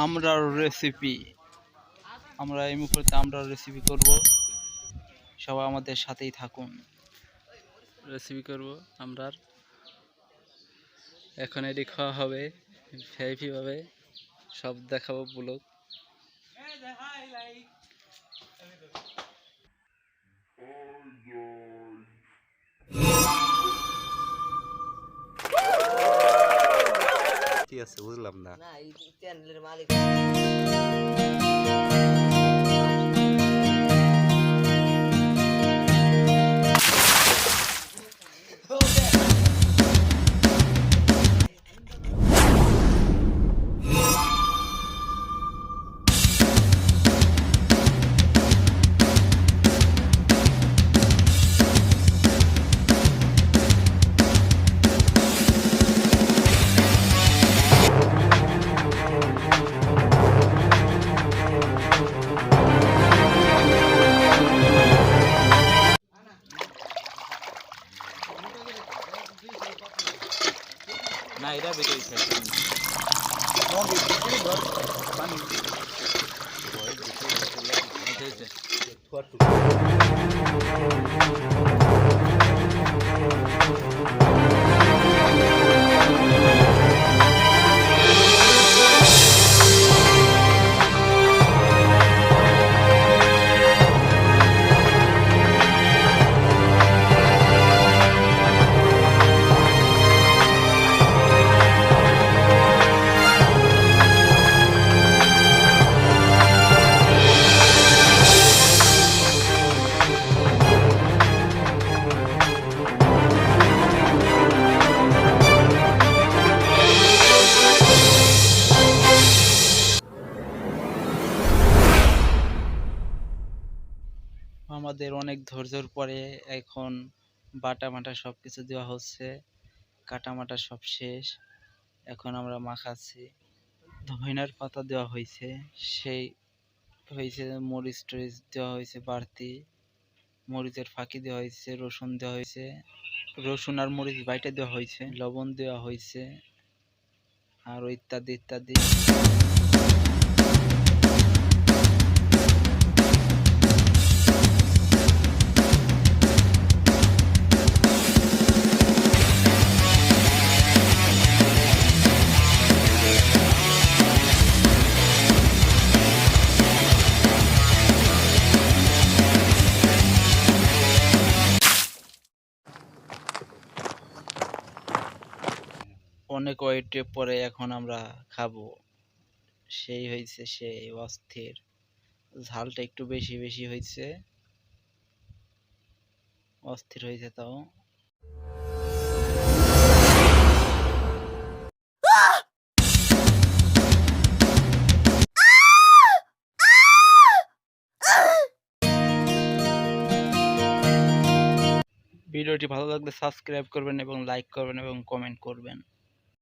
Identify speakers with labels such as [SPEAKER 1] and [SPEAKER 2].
[SPEAKER 1] আমরার রেসিপি। আমরা এই মুহূর্তে আমরার রেসিপি করব, সবাই আমাদের সাথেই থাকুন। রেসিপি করব আমরার। এখন এটি খাওয়া হবে, ভিআইপি ভাবে সব দেখাবো ব্লগ।
[SPEAKER 2] ঠিক আছে, বুঝলাম না।
[SPEAKER 1] না, এটা বেটে আমাদের অনেক ধৈর্যের পরে এখন বাটা মাটা সব কিছু দেওয়া হচ্ছে, কাটা মাটা সব শেষ। এখন আমরা মাখাচ্ছি। ধনিয়ার পাতা দেওয়া হয়েছে, সেই হয়েছে মরিচ টরিচ দেওয়া হয়েছে বাড়তি, মরিচের ফাঁকি দেওয়া হয়েছে, রসুন দেওয়া হয়েছে, রসুন আর মরিচ বাইটা দেওয়া হয়েছে, লবণ দেওয়া হয়েছে, আরও ইত্যাদি ইত্যাদি। অনেক ওয়েটের পরে এখন আমরা খাবো, সেই হয়েছে সেই অস্থির। ঝালটা একটু বেশি বেশি হয়েছে, অস্থির হয়েছে। তাও ভিডিওটি ভালো লাগলে সাবস্ক্রাইব করবেন এবং লাইক করবেন এবং কমেন্ট করবেন।